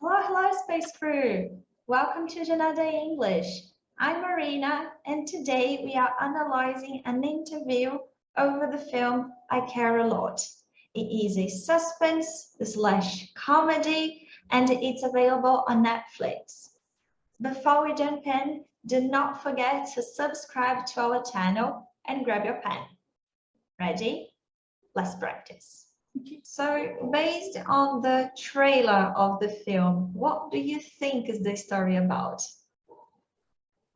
Hello, hello, Space Crew. Welcome to Jornada English. I'm Marina, and today we are analyzing an interview over the film I Care a Lot. It is a suspense/comedy, and it's available on Netflix. Before we jump in, do not forget to subscribe to our channel and grab your pen. Ready? Let's practice. So, based on the trailer of the film, what do you think is the story about?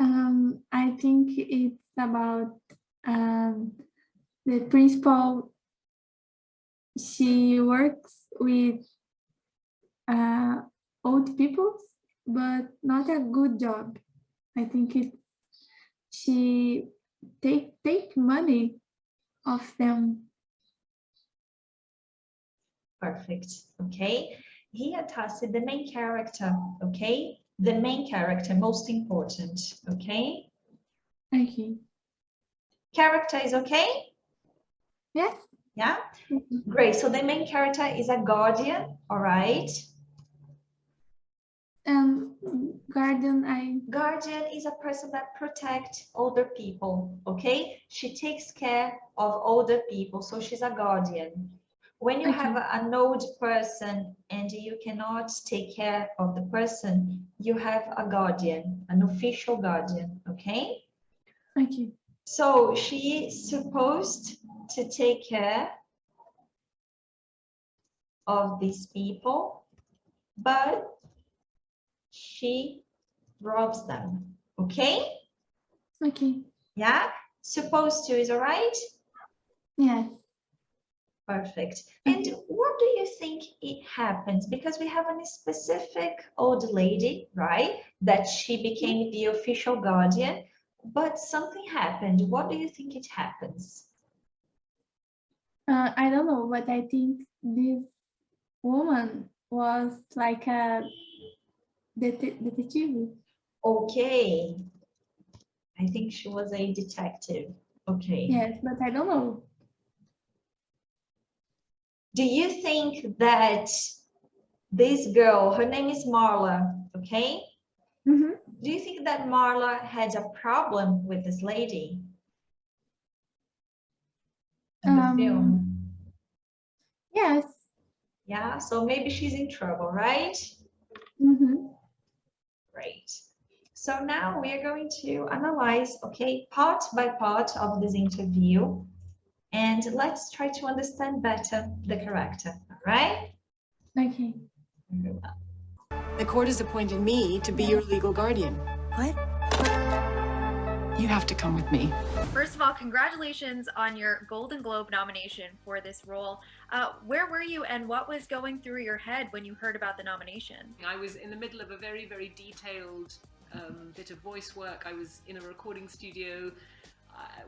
I think it's about the principal. She works with old people, but not a good job. I think she take money of them. Perfect. Okay. Here, Tassi, the main character. Okay. The main character, most important. Okay. Okay. Character is okay? Yes. Yeah. Great. So the main character is a guardian. All right. Guardian is a person that protects older people. Okay. She takes care of older people. So she's a guardian. When you have an old person and you cannot take care of the person, you have a guardian, an official guardian, okay? Okay. So she is supposed to take care of these people, but she robs them, okay? Okay. Yeah? Supposed to is all right? Yes. Perfect. And what do you think it happens? Because we have a specific old lady, right? That she became the official guardian, but something happened. What do you think it happens? I don't know, but I think this woman was like a detective. Okay. I think she was a detective. Okay. Yes, but I don't know. Do you think that this girl, her name is Marla, okay? Mm-hmm. Do you think that Marla had a problem with this lady in the film? Yes. Yeah, so maybe she's in trouble, right? Mm-hmm. Great. So now we are going to analyze, okay, part by part of this interview. And let's try to understand better the character, all right? Okay. Very well. The court has appointed me to be your legal guardian. What? You have to come with me. First of all, congratulations on your Golden Globe nomination for this role. Where were you and what was going through your head when you heard about the nomination? I was in the middle of a very, very detailed bit of voice work. I was in a recording studio.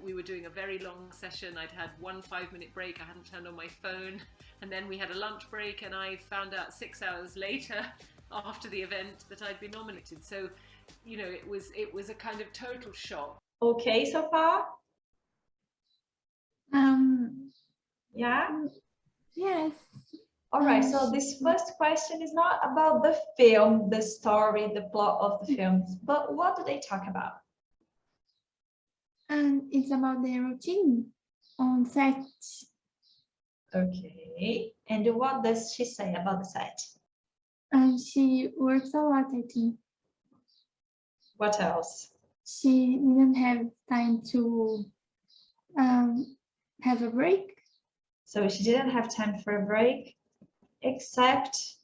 We were doing a very long session. I'd had 1 5-minute break. I hadn't turned on my phone. And then we had a lunch break and I found out 6 hours later after the event that I'd been nominated. So, you know, it was a kind of total shock. Okay so far? Yeah? Yes. All right, so this first question is not about the film, the story, the plot of the film, but what do they talk about? And it's about the routine on set. Okay, and what does she say about the set? And she works a lot, I think. What else? She didn't have time to have a break. So she didn't have time for a break, except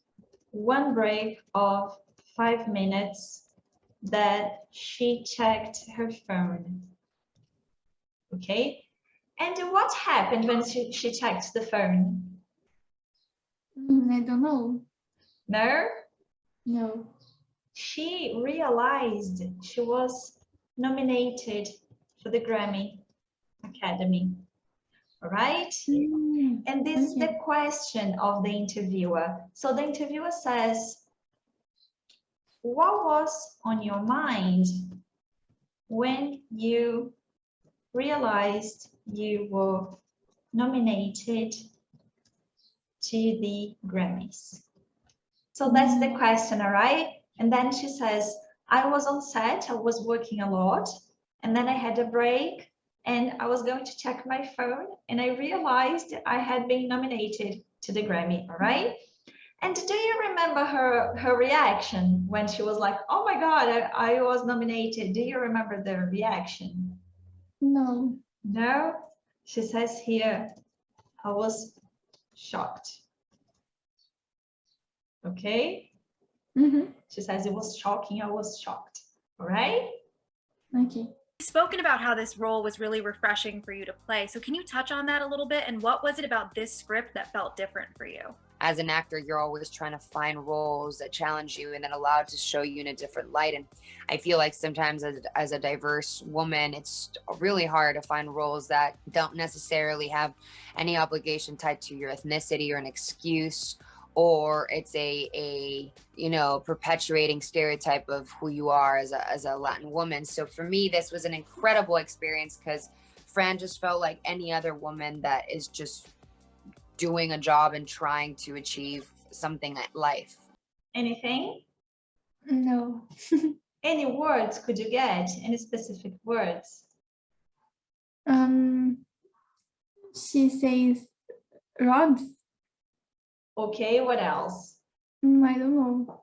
one break of 5 minutes that she checked her phone. Okay, and what happened when she checked the phone? I don't know. No? No. She realized she was nominated for the Grammy Academy. All right? And this is the question of the interviewer. So the interviewer says, what was on your mind when you realized you were nominated to the Grammys? So that's the question, all right? And then she says, I was on set, I was working a lot, and then I had a break, and I was going to check my phone, and I realized I had been nominated to the Grammy, all right? And do you remember her reaction when she was like, oh my God, I was nominated? Do you remember the reaction? No. No? She says here, I was shocked. Okay? Mm-hmm. She says it was shocking, I was shocked. All right? Okay. You've spoken about how this role was really refreshing for you to play. So can you touch on that a little bit? And what was it about this script that felt different for you? As an actor, you're always trying to find roles that challenge you and that allow to show you in a different light. And I feel like sometimes as a diverse woman, it's really hard to find roles that don't necessarily have any obligation tied to your ethnicity or an excuse, or it's a you know, perpetuating stereotype of who you are as a Latin woman. So for me, this was an incredible experience because Fran just felt like any other woman that is just doing a job and trying to achieve something at life. Anything? No. Any words could you get? Any specific words? She says Robs. Okay, what else? I don't know.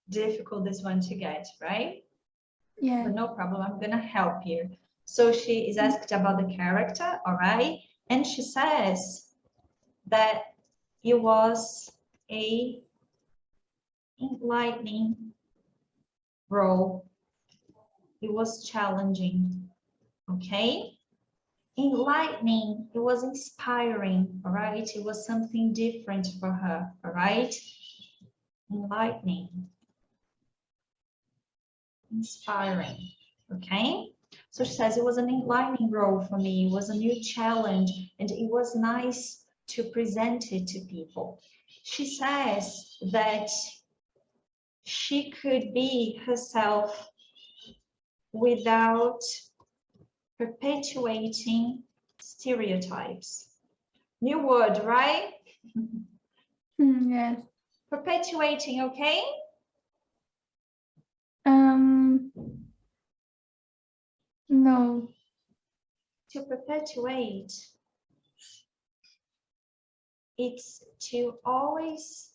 Difficult this one to get, right? Yeah. But no problem, I'm gonna help you. So she is asked about the character, all right? And she says that it was a enlightening role. It was challenging, okay? Enlightening, it was inspiring, all right? It was something different for her, all right? Enlightening, inspiring, okay? So she says it was an enlightening role for me. It was a new challenge, and it was nice to present it to people. She says that she could be herself without perpetuating stereotypes. New word, right? Yes. Perpetuating, okay? No. To perpetuate, it's to always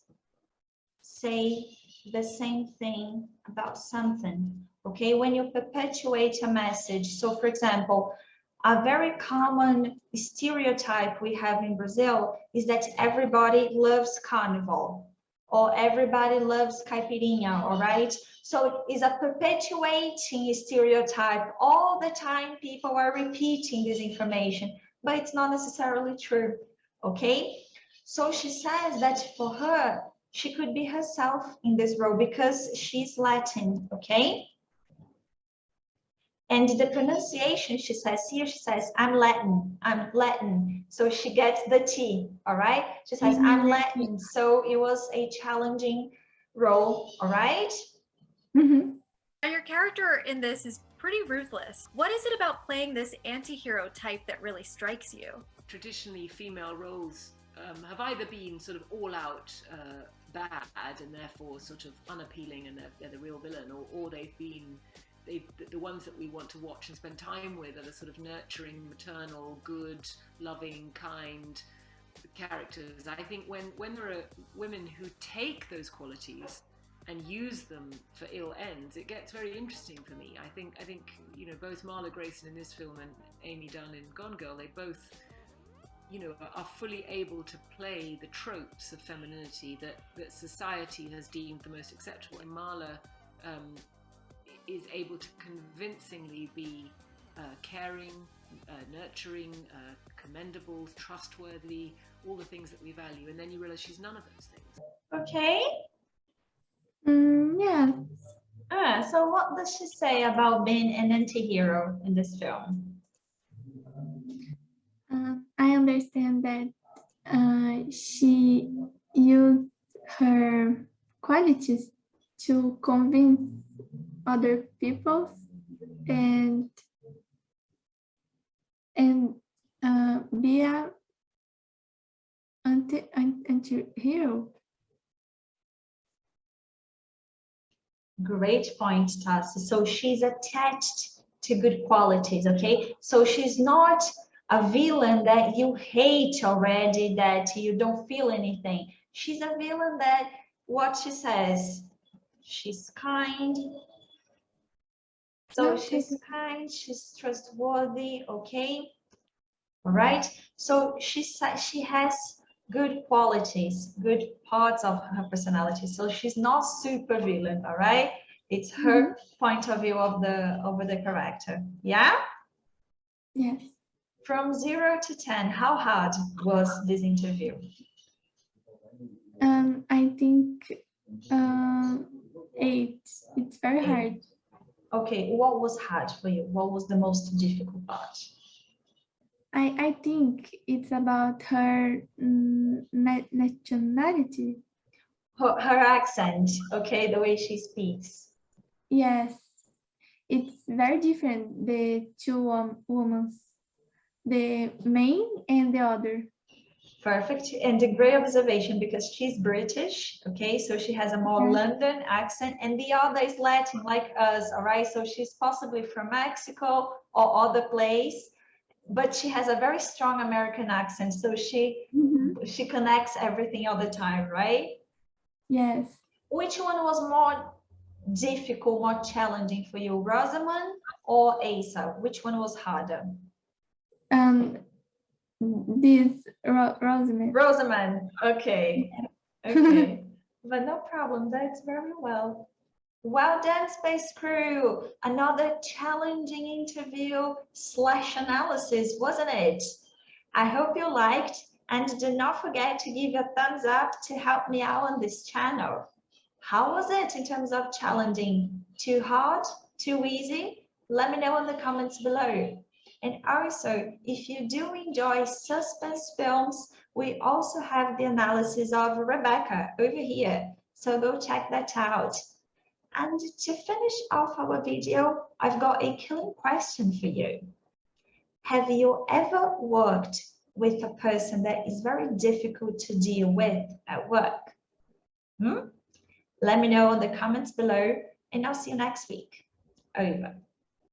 say the same thing about something, okay? When you perpetuate a message, so for example, a very common stereotype we have in Brazil is that everybody loves carnival or everybody loves caipirinha, all right? So it's a perpetuating stereotype. All the time people are repeating this information, but it's not necessarily true, okay? So she says that for her, she could be herself in this role because she's Latin, okay? And the pronunciation, she says here, she says, I'm Latin. So she gets the T, all right? She says, I'm Latin. So it was a challenging role, all right? Mm-hmm. Now, your character in this is pretty ruthless. What is it about playing this anti-hero type that really strikes you? Traditionally, female roles have either been sort of all out bad and therefore sort of unappealing and they're the real villain, or they've been the ones that we want to watch and spend time with are the sort of nurturing, maternal, good, loving, kind characters. I think when there are women who take those qualities and use them for ill ends, it gets very interesting for me. I think you know, both Marla Grayson in this film and Amy Dunn in Gone Girl, they both, you know, are fully able to play the tropes of femininity that society has deemed the most acceptable. And Marla is able to convincingly be caring, nurturing, commendable, trustworthy, all the things that we value. And then you realize she's none of those things. Okay. Yeah. So what does she say about being an anti-hero in this film? I understand that she used her qualities to convince other people and be a anti-hero. Great point, Tassi. So she's attached to good qualities, okay? So she's not a villain that you hate already, that you don't feel anything. She's a villain that what she says, she's kind. So she's kind, she's trustworthy, okay? All right. So she has good qualities, good parts of her personality. So she's not super villain, all right? It's her point of view of the character. Yeah? Yes. From 0 to 10, how hard was this interview? I think 8. It's very hard. Okay, what was hard for you? What was the most difficult part? I think it's about her nationality. Her accent, okay, the way she speaks. Yes, it's very different, the two women, the main and the other. Perfect. And a great observation, because she's British, okay, so she has a more London accent, and the other is Latin like us, all right, so she's possibly from Mexico or other place, but she has a very strong American accent, so she connects everything all the time, right? Yes. Which one was more difficult, more challenging for you, Rosamund or Asa? Which one was harder? This Rosamund. Rosamund, okay. Okay, but no problem, that's very well. Well done, Space Crew. Another challenging interview / analysis, wasn't it? I hope you liked, and do not forget to give a thumbs up to help me out on this channel. How was it in terms of challenging? Too hard? Too easy? Let me know in the comments below. And also, if you do enjoy suspense films, we also have the analysis of Rebecca over here. So go check that out. And to finish off our video, I've got a killing question for you. Have you ever worked with a person that is very difficult to deal with at work? Let me know in the comments below, and I'll see you next week. Over.